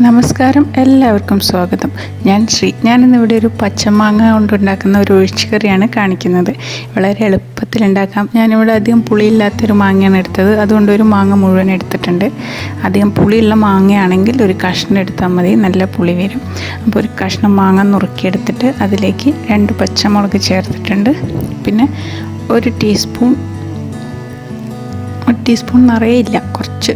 നമസ്കാരം, എല്ലാവർക്കും സ്വാഗതം. ഞാൻ ശ്രീ. ഞാനിന്നിവിടെ ഒരു പച്ചമാങ്ങ കൊണ്ടുണ്ടാക്കുന്ന ഒരു ഒഴിച്ചുകറിയാണ് കാണിക്കുന്നത്. വളരെ എളുപ്പത്തിലുണ്ടാക്കാം. ഞാനിവിടെ അധികം പുളിയില്ലാത്തൊരു മാങ്ങയാണ് എടുത്തത്. അതുകൊണ്ട് ഒരു മാങ്ങ മുഴുവൻ എടുത്തിട്ടുണ്ട്. അധികം പുളിയുള്ള മാങ്ങയാണെങ്കിൽ ഒരു കഷ്ണം എടുത്താൽ മതി, നല്ല പുളി വരും. അപ്പോൾ ഒരു കഷ്ണം മാങ്ങ നുറുക്കിയെടുത്തിട്ട് അതിലേക്ക് 2 പച്ചമുളക് ചേർത്തിട്ടുണ്ട്. പിന്നെ ഒരു ടീസ്പൂൺ നിറയെ ഇല്ല, കുറച്ച്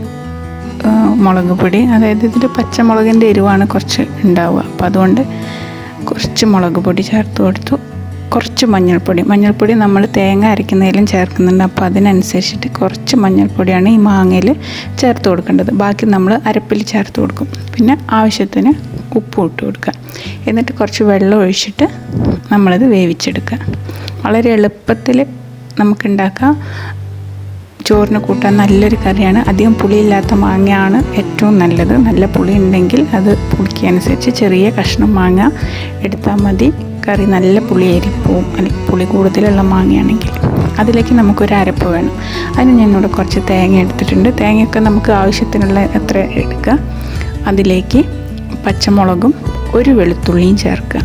മുളക് പൊടി. അതായത് ഇതിൽ പച്ചമുളകിൻ്റെ എരിവാണ് കുറച്ച് ഉണ്ടാവുക. അപ്പോൾ അതുകൊണ്ട് കുറച്ച് മുളക് പൊടി ചേർത്ത് കൊടുത്തു. കുറച്ച് മഞ്ഞൾപ്പൊടി നമ്മൾ തേങ്ങ അരയ്ക്കുന്നതിലും ചേർക്കുന്നുണ്ട്. അപ്പോൾ അതിനനുസരിച്ചിട്ട് കുറച്ച് മഞ്ഞൾപ്പൊടിയാണ് ഈ മാങ്ങയിൽ ചേർത്ത് കൊടുക്കേണ്ടത്. ബാക്കി നമ്മൾ അരപ്പിൽ ചേർത്ത് കൊടുക്കും. പിന്നെ ആവശ്യത്തിന് ഉപ്പ് ഇട്ട് കൊടുക്കുക. എന്നിട്ട് കുറച്ച് വെള്ളം ഒഴിച്ചിട്ട് നമ്മളിത് വേവിച്ചെടുക്കുക. വളരെ എളുപ്പത്തിൽ നമുക്കുണ്ടാക്കാം. ചോറിന് കൂട്ടാൻ നല്ലൊരു കറിയാണ്. അധികം പുളിയില്ലാത്ത മാങ്ങയാണ് ഏറ്റവും നല്ലത്. നല്ല പുളി ഉണ്ടെങ്കിൽ അത് പുളിക്കനുസരിച്ച് ചെറിയ കഷ്ണം മാങ്ങ എടുത്താൽ മതി. കറി നല്ല പുളിയേരിപ്പോവും. അല്ലെങ്കിൽ പുളി കൂടുതലുള്ള മാങ്ങയാണെങ്കിൽ അതിലേക്ക് നമുക്കൊരു അരപ്പ് വേണം. അതിന് ഞാനിവിടെ കുറച്ച് തേങ്ങ എടുത്തിട്ടുണ്ട്. തേങ്ങയൊക്കെ നമുക്ക് ആവശ്യത്തിനുള്ള എത്ര എടുക്കുക. അതിലേക്ക് പച്ചമുളകും ഒരു വെളുത്തുള്ളിയും ചേർക്കുക.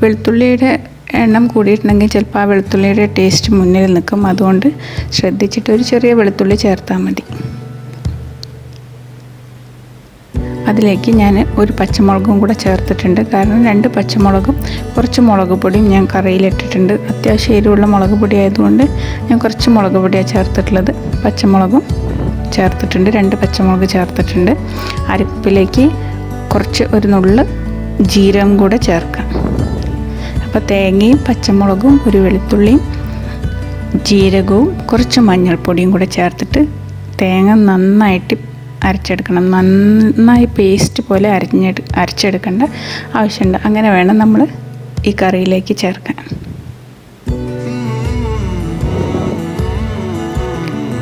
വെളുത്തുള്ളിയുടെ എണ്ണം കൂടിയിട്ടുണ്ടെങ്കിൽ ചിലപ്പോൾ ആ വെളുത്തുള്ളിയുടെ ടേസ്റ്റ് മുന്നിൽ നിൽക്കും. അതുകൊണ്ട് ശ്രദ്ധിച്ചിട്ട് ഒരു ചെറിയ വെളുത്തുള്ളി ചേർത്താൽ മതി. അതിലേക്ക് ഞാൻ ഒരു പച്ചമുളകും കൂടെ ചേർത്തിട്ടുണ്ട്. കാരണം 2 പച്ചമുളകും കുറച്ച് മുളക് പൊടിയും ഞാൻ കറിയിലിട്ടിട്ടുണ്ട്. അത്യാവശ്യം എരിവുള്ള മുളക് പൊടി ആയതുകൊണ്ട് ഞാൻ കുറച്ച് മുളക് പൊടിയാണ് ചേർത്തിട്ടുള്ളത്. പച്ചമുളകും ചേർത്തിട്ടുണ്ട്, 2 പച്ചമുളക് ചേർത്തിട്ടുണ്ട്. അരപ്പിലേക്ക് കുറച്ച് ഒരു നുള്ള് ജീരകം കൂടെ ചേർക്കാം. അപ്പോൾ തേങ്ങയും പച്ചമുളകും ഒരു വെളുത്തുള്ളിയും ജീരകവും കുറച്ച് മഞ്ഞൾപ്പൊടിയും കൂടെ ചേർത്തിട്ട് തേങ്ങ നന്നായിട്ട് അരച്ചെടുക്കണം. നന്നായി പേസ്റ്റ് പോലെ അരച്ചെടുക്കേണ്ട ആവശ്യമുണ്ട്. അങ്ങനെ വേണം നമ്മൾ ഈ കറിയിലേക്ക് ചേർക്കാൻ.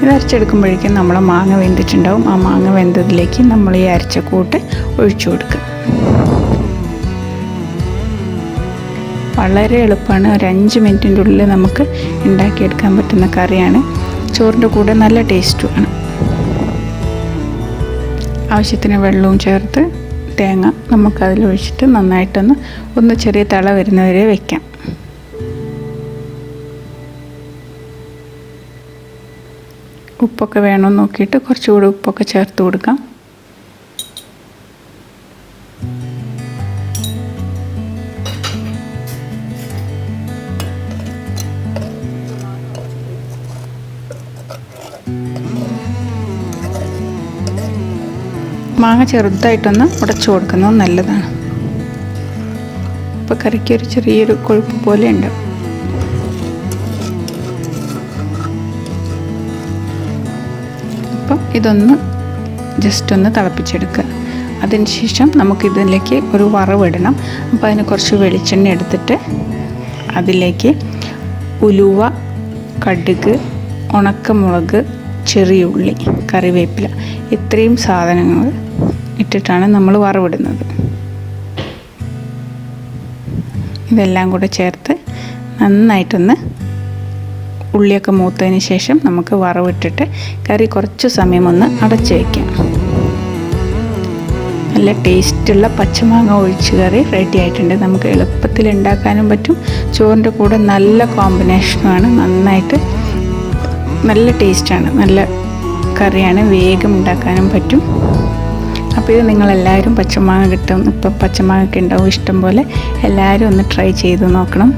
ഇത് അരച്ചെടുക്കുമ്പോഴേക്കും നമ്മൾ മാങ്ങ വെന്തിട്ടുണ്ടാവും. ആ മാങ്ങ വെന്തതിലേക്ക് നമ്മൾ ഈ അരച്ച കൂട്ട് ഒഴിച്ചു കൊടുക്കുക. വളരെ എളുപ്പമാണ്. ഒരു 5 മിനിറ്റിൻ്റെ ഉള്ളിൽ നമുക്ക് ഉണ്ടാക്കിയെടുക്കാൻ പറ്റുന്ന കറിയാണ്. ചോറിൻ്റെ കൂടെ നല്ല ടേസ്റ്റുമാണ്. ആവശ്യത്തിന് വെള്ളവും ചേർത്ത് തേങ്ങ നമുക്കതിലൊഴിച്ചിട്ട് നന്നായിട്ടൊന്ന് ചെറിയ തള വരുന്നവരെ വയ്ക്കാം. ഉപ്പൊക്കെ വേണമെന്ന് നോക്കിയിട്ട് കുറച്ചുകൂടി ഉപ്പൊക്കെ ചേർത്ത് കൊടുക്കാം. മാങ്ങ ചെറുതായിട്ടൊന്ന് ഉടച്ചു കൊടുക്കുന്നത് നല്ലതാണ്. ഇപ്പോൾ കറിക്കൊരു ചെറിയൊരു കൊഴുപ്പ് പോലെ ഉണ്ടാവും. അപ്പം ഇതൊന്ന് ജസ്റ്റ് ഒന്ന് തിളപ്പിച്ചെടുക്കുക. അതിനുശേഷം നമുക്കിതിലേക്ക് ഒരു വറവിടണം. അപ്പോൾ അതിന് കുറച്ച് വെളിച്ചെണ്ണ എടുത്തിട്ട് അതിലേക്ക് ഉലുവ, കടുക്, ഉണക്കമുളക്, ചെറിയ ഉള്ളി, കറിവേപ്പില, ഇത്രയും സാധനങ്ങൾ ഇട്ടിട്ടാണ് നമ്മൾ വറവിടുന്നത്. ഇതെല്ലാം കൂടെ ചേർത്ത് നന്നായിട്ടൊന്ന് ഉള്ളിയൊക്കെ മൂത്തതിന് ശേഷം നമുക്ക് വറവിട്ടിട്ട് കറി കുറച്ച് സമയം ഒന്ന് അടച്ചു വയ്ക്കാം. നല്ല ടേസ്റ്റുള്ള പച്ചമാങ്ങ ഒഴിച്ച് കറി റെഡി ആയിട്ടുണ്ട്. നമുക്ക് എളുപ്പത്തിൽ ഉണ്ടാക്കാനും പറ്റും. ചോറിൻ്റെ കൂടെ നല്ല കോമ്പിനേഷനുമാണ്. നല്ല ടേസ്റ്റാണ്. നല്ല കറിയാണ്. വേഗം ഉണ്ടാക്കാനും പറ്റും. അപ്പോൾ ഇത് നിങ്ങളെല്ലാവരും പച്ചമാങ്ങ കിട്ടും. ഇപ്പം പച്ചമാങ്ങയൊക്കെ ഉണ്ടാവും ഇഷ്ടം പോലെ. എല്ലാവരും ഒന്ന് ട്രൈ ചെയ്ത് നോക്കണം.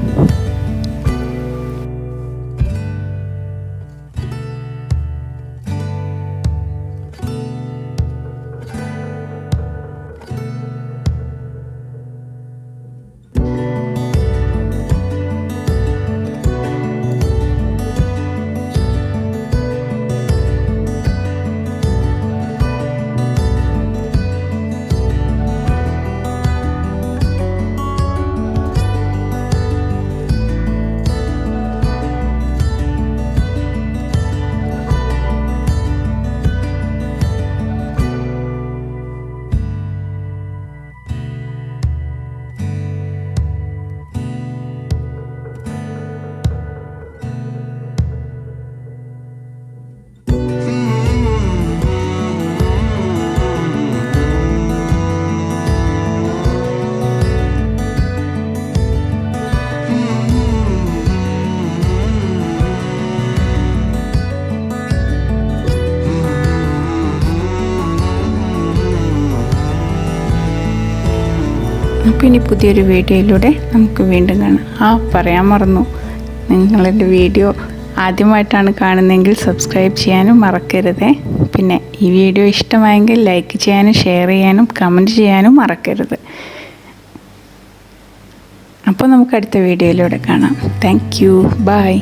അപ്പോൾ ഇനി പുതിയൊരു വീഡിയോയിലൂടെ നമുക്ക് വീണ്ടും കാണാം. പറയാൻ മറന്നു, നിങ്ങളെൻ്റെ വീഡിയോ ആദ്യമായിട്ടാണ് കാണുന്നതെങ്കിൽ സബ്സ്ക്രൈബ് ചെയ്യാനും മറക്കരുത്. പിന്നെ ഈ വീഡിയോ ഇഷ്ടമായെങ്കിൽ ലൈക്ക് ചെയ്യാനും ഷെയർ ചെയ്യാനും കമൻറ്റ് ചെയ്യാനും മറക്കരുത്. അപ്പോൾ നമുക്ക് അടുത്ത വീഡിയോയിലൂടെ കാണാം. Thank you. ബൈ.